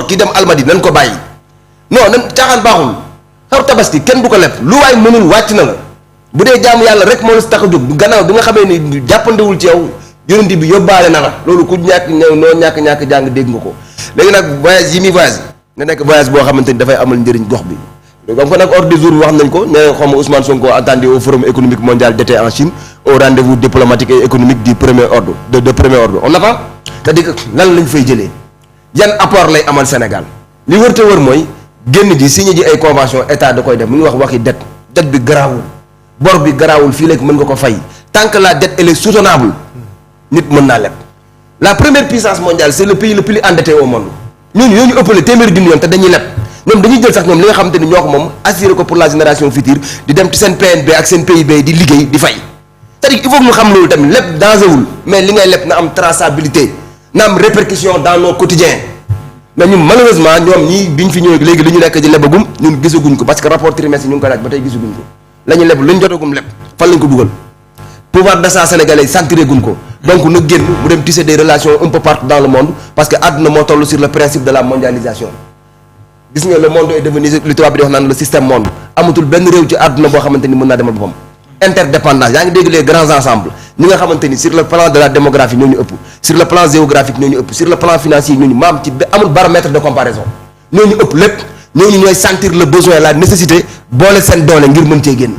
ki dem Almadi nañ ko bàyyi non nan caaxaan baaxul xaru tabaski kenn du ko leb lu waay mënul wàcc na la bu dee jaamu yàlla rek moo la si tax a jóg bu gannaaw bi nga xamee ni jàppandewul ci yow yonent bi yóbbaale na la loolu ku ñàkk ñëw noo ñàkk jàng dégg nga ko léegi nag voyage yi muy voyage nga nekk voyage boo xamante ni dafay amal njëriñ gox bi donc nag ordre du jour bi wax nañ ko ne xaw ma Ousmane Sonko attendu au forum économique mondial d'été en Chine au rendez-vous diplomatique et économique du premier ordre de premier ordre on attend c'est-à-dire lan lañ fay jëlee yan apport lay amal Sénégal li wër te wër mooy génn ji signé ji ay convention état da koy def mu ngi wax waxi dette bi garaawul bor bi garaawul fii léegi mën nga ko fay tant que la dette elle est soutenable nit mën naa leb la première puissance mondiale c'est le pays le plus endetté au monde ñooñu ñoo ñu ëppale téeméeri junni yoon te dañuy leb ñoom dañuy jël sax ñoom li nga xamante ni ñoo ko moom assuré ko pour la génération future di dem ci seen PNB ak seen PIB di liggéey di fay c'est-à-dire il faut que ñu xam loolu tamit leb danger wul mais li ngay leb na am traçabilité na am répercussion dans nos quotidiens mais ñun malheureusement ñoom ñii biñ fi ñëwee léegi li ñu nekk di lebagum ñun gisaguñ ko parce que rapport trimestre ñu ngi ko laaj ba tey gisaguñ ko la ñu leb lu ñu jotagum leb fan lañ ko dugal pouvoir d'achat sénégalais yi sentiré guñ ko donc na génn mu dem tisser des relations un peu partout dans le monde parce que àdduna moo toll sur le principe de la mondialisation gis nga le monde est devenu li tubaab bi di wax naan le système monde amatul benn réew ci àdduna boo xamante ni mën naa demal boppam interdépendance yaa ngi dégg les grands ensembles ñi nga xamante ni sur le plan de la démographie ñoo ñu ëpp sur le plan géographique ñoo ñu ëpp sur le plan financier ñoo ñu maam ci amul baromètre de comparaison ñoo ñu ëpp lépp ñooñu ñooy sentir le besoin la nécessité boole seen doole ngir mën cee génn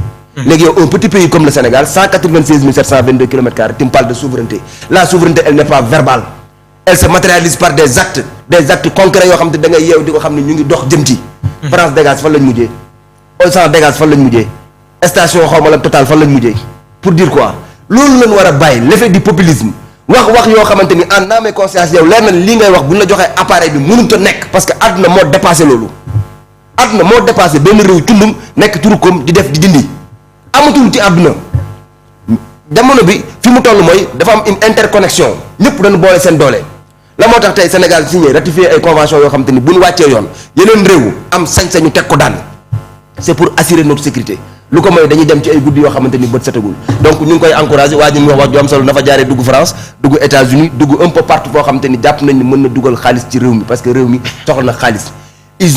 léegi yow un petit pays comme le Sénégal 196 722 km², tu me parles de souveraineté la souveraineté elle n'est pas verbale elle se matérialise par des actes concrets yoo xam te da ngay yeew di ko xam ne ñu ngi dox jëm ci France dégage fan lañ mujjee Auchan dégage fan lañ mujjee station xawma la Total fan lañ mujjee pour dire quoi loolu lañ war a bàyyi l'effet du populisme wax yoo xamante ni en âme et conscience yow leer na lii ngay wax bu ñu la joxee appareil bi mënut a nekk parce que àdduna moo dépassé loolu àdduna moo dépassé benn réew tundum nekk turu koom di def di dindi amatul ci àdduna jamono bi fi mu toll mooy dafa am une interconnexion ñëpp dañu boole seen doole la moo tax tey Sénégal signé ratifié ay convention yoo xam te ni bu ñu wàccee yoon yeneen réew am sañ-sañu teg ko daan c'est pour assurer notre sécurité lu ko mooy dañuy dem ci ay guddi yoo xamante ni bët setagul donc ñu ngi koy encouragé waa ji mu wax ju am solo dafa jaaree dugg France dugg États-Unis dugg un peu partout foo xamante ni jàpp nañ ni mën na dugal xaalis ci réew mi parce que réew mi soxla na xaalis ils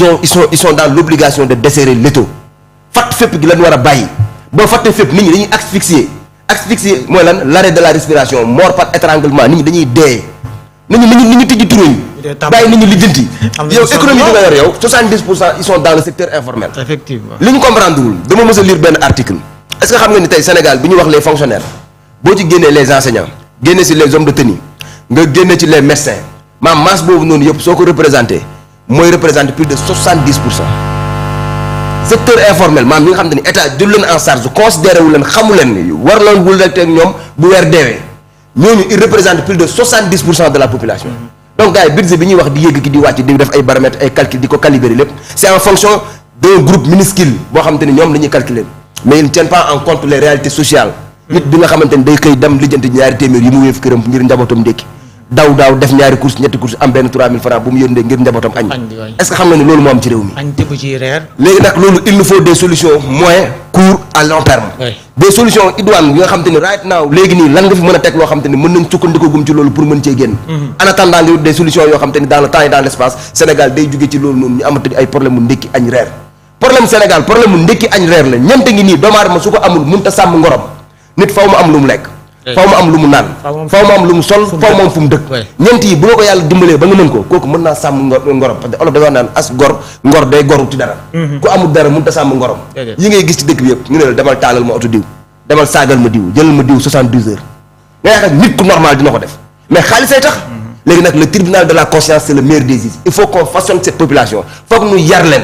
sont dans l'obligation de desserrer l'étau fatt fépp gi lañ war a bàyyi boo fàttee fépp nit ñi dañuy asphyxier mooy lan l'arrêt de la respiration mort par étranglement nit ñi dañuy dee nit ñi tijji turu yi bàyyi nit ñi lijjanti yow économie bi nga yor yow 70% ils sont dans le secteur informel effectivement li ñu comprendre wul dama mës a lire benn article est-ce que xam nga ni tey Sénégal bi ñu wax les fonctionnaires boo ci génnee les enseignants génne ci les hommes de tenue nga génne ci les médecins maam masse boobu noonu yëpp soo ko représenté mooy représenté plus de 70%. secteur informel maam ñi nga xam te ni état jël leen en charge considéré wu leen xamu leen ni war leen wul rek ñoom bu weer deewee ñooñu il représente plus de 70% de la population. donc gars yi budget bi ñuy wax di yëgg ki di wàcc di def ay paramètres ay calcul di ko calibrer lépp c'est en fonction d'un groupe minuscule boo xamante ni ñoom la ñuy calculer mais ils ne tiennent pas en compte les réalités sociales. nit bi nga xamante ni day xëy dem lijjanti ñaari téeméer yi mu wéef këram ngir njabootam ndékki daaw def ñaari course ñetti course am benn 3000 francs bu mu yónnee ngir njabootam añ est-ce que xam nga ni loolu moo am ci réew mi añ tëbb ci reer léegi nag loolu il nous faut des solutions moyen court à long terme des solutions idoines yi nga xam te ni right now léegi nii lan nga fi mën a teg loo xam te ni mën nañ sukkandiko gum ci loolu pour mën cee génn en attendant nga des solutions yoo xam te ni dans le temps et dans l'espace Sénégal day jóge ci loolu noonu ñu amati ay problème mu ndékki añ reer problème Sénégal problème mu ndékki añ reer la ñeente ngi nii doomu aadama su ko amul mënut a sàmm ngorom nit faw mu am lu mu lekk faw mu am lu mu naan faw mu am lu mu sol faw mu am fu mu dëkk ñeent yi bu nga ko yàlla dimbalee ba nga mën ko kooku mën naa sàmm ngorom parce que olof dafa naan as ngor day goru ci dara ku amul dara mënut a sàmm ngorom yi ngay gis ci dëkk bi yëpp ñu ne la demal taalal ma oto diw demal saagal ma diw jëlal ma diw 72 heures nga yaakaar nit ku normal dina ko def mais xaalisay tax léegi nag le tribunal de la conscience c'est le meilleur des juges il faut qu'on façonne cette population foog ñu yar leen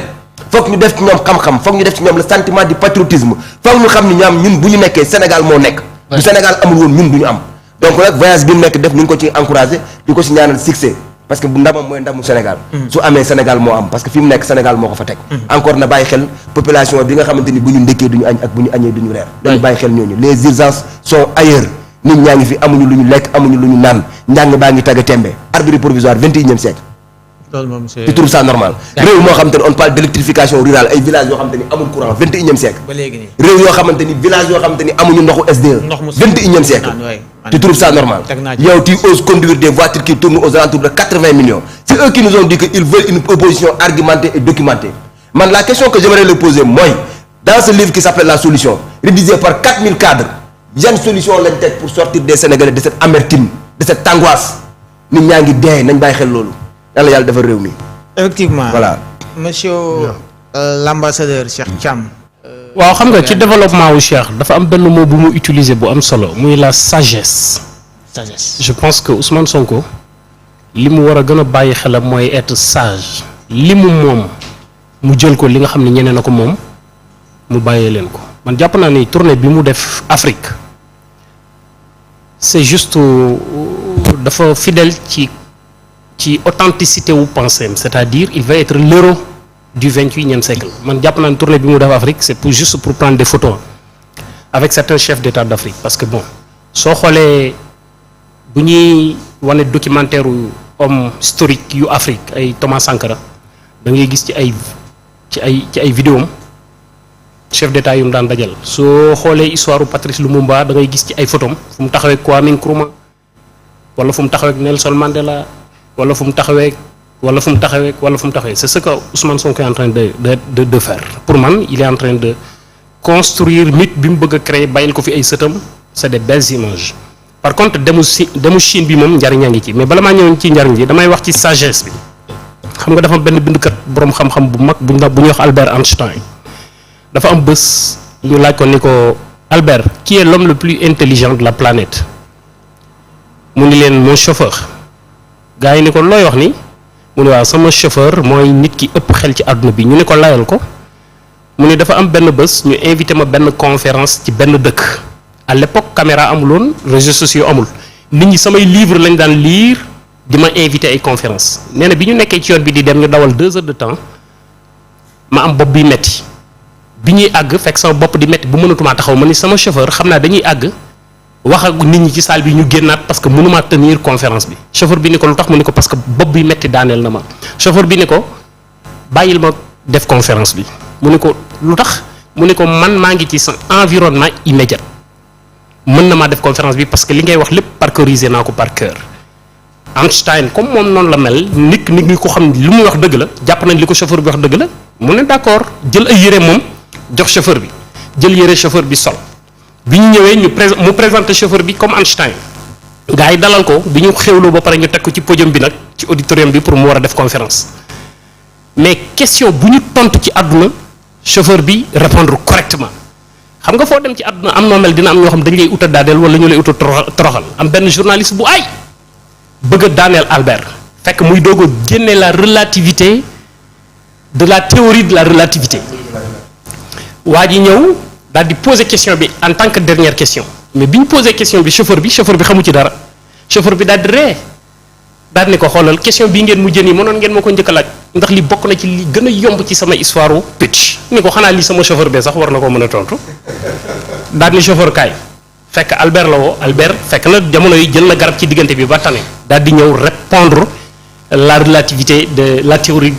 foog ñu def ci ñoom xam-xam foog ñu def ci ñoom le sentiment du patriotisme foog ñu xam ni ñoom ñun bu ñu nekkee Sénégal moo nekk bu Sénégal amul woon ñun du ñu am donc nag voyage bi mu nekk def ñu ngi ko ci encouragé di ko ci ñaanal succès parce que bu ndamam mooy ndamu Sénégal su amee Sénégal moo am parce que fi mu nekk Sénégal moo ko fa teg encore na bàyyi xel population bi nga xamante ni bu ñu ndékkee du ñu añ ak bu ñu añee du ñu reer dañu bàyyi xel ñooñu les urgences sont ailleurs nit ñaa ngi fi amuñu lu ñu lekk amuñu lu ñu naan njàng baa ngi tagga tembe abri provisoire 21e siècle tu trouves ça normal réew moo xamante ni on parle d'électrification rurale ay villages yoo xamante ni amul courant 21e siècle ba léegi nii réew yoo xamante ni village yoo xamante ni amuñu ndoxu SDE 21e siècle Tu trouves ça normal? Yow, tu oses conduire des voitures qui tournent aux alentours de 80 millions. C'est eux qui nous ont dit qu'ils veulent une opposition argumentée et documentée. Man, la question que j'aimerais le poser, moi, dans ce livre qui s'appelle La Solution, rédigé par 4000 cadres, il y a une solution tête pour sortir des Sénégalais de cette amertume, de cette angoisse. Nous n'avons pas de temps. Effectivement. Voilà. Monsieur l'ambassadeur Cheikh Thiam. waaw xam nga ci développement wu Cheikh dafa am benn mot bu mu utiliser bu am solo muy la sagesse. Je pense que Ousmane Sonko li mu war a gën a bàyyi xelam mooy être sage. li mu moom mu jël ko li nga xam ne ñeneen na ko moom mu bàyyee leen ko man jàpp naa ni tournée bi mu def Afrique c'est juste dafa fidèle ci authenticité wu pensée, c'est-à-dire il va être l'héros du 21e siècle. Man japp nan tournée bi mu def Afrique c'est juste pour prendre des photos avec certains chefs d'État d'Afrique parce que bon so xolé bu ñuy wane documentaire homme historique yu Afrique ay Thomas Sankara da ngay gis ci ay vidéo chef d'État yu mu daan dajal so xolé histoire Patrice Lumumba da ngay gis ci ay photos fu mu taxawé Kwame Nkrumah wala fu mu taxawé Nelson Mandela wala fu mu taxawé c'est ce que Ousmane Sonko est en train de faire pour man il est en train de construire mythe bi mu bëgg créer bayil ko fi ay seutam c'est des belles images par contre demu Chine bi mom njariñ ngi ci mais bala ma ñëw ci njariñ ji damay wax ci sagesse bi xam nga dafa benn bindkat borom xam-xam bu mag bu ñu wax Albert Einstein dafa am bëss ñu laaj ko niko Albert qui est l'homme le plus intelligent de la planète mu ni leen mon chauffeur gars yi ni ko looy wax ni mu ne waaw sama chauffeur mooy nit ki ëpp xel ci àdduna bi ñu ne ko layal ko mu ne dafa am benn bés ñu invité ma benn conférence ci benn dëkk à l'époque caméra amuloon réseaux sociaux amul nit ñi samay livre lañ daan lire di ma invité ay conférence nee na bi ñu nekkee ci yoon bi di dem ñu dawal 2 heures de temps ma am bopp bi metti bi ñuy àgg fekk sama bopp di metti bu mënatumaa taxaw ma ni sama chauffeur xam naa dañuy àgg wax ak nit ñi ci salle bi ñu génnaat parce que mënuma tenir conférence bi chauffeur bi ni ko lu tax mu ni ko parce que bopp bi metti daaneel na ma chauffeur bi ni ko bàyyil ma def conférence bi mu ni ko lu tax mu ni ko man maa ngi ci sa environnement immédiat mën na maa def conférence bi parce que li ngay wax lépp parcourir naa ko par cœur Einstein comme moom noonu la mel nit ñi ko xam li muy wax dëgg la jàpp nañ li ko chauffeur bi wax dëgg la mu ne d'accord jël ay yére moom jox chauffeur bi jël yére chauffeur bi sol bi ñu ñëwee mu présenter chauffeur bi comme Einstein gars yi dalal ko bi ñu xewloo ba pare ñu teg ko ci podium bi nag ci auditorium bi pour mu war a def conférence mais question bu ñu tontu ci àdduna chauffeur bi répondre correctement xam nga foo dem ci àdduna am noo mel dina am ñoo xam dañ lay uta daaneel wala ñu lay uta toroxal am benn journaliste bu ay bëgg a daaneel Albert fekk muy doog a génne la relativité de la théorie de la relativité waa ji ñëw daal di poser question bi en tant que dernière question mais bi ñu poser question bi chauffeur bi xamu ci dara chauffeur bi daal di ree daal ni ko xoolal question bii ngeen mujjee nii mënoon ngeen ma ko njëkk a laaj ndax li bokk na ci li gën a yomb ci sama histoire u pitch ni ko xanaa lii sama chauffeur bee sax war na ko mën a tontu daal ni chauffeur kaay fekk Albert la woo Albert fekk na jamono yi jël na garab ci diggante bi ba tane daal di ñëw répondre la relativité de la théorie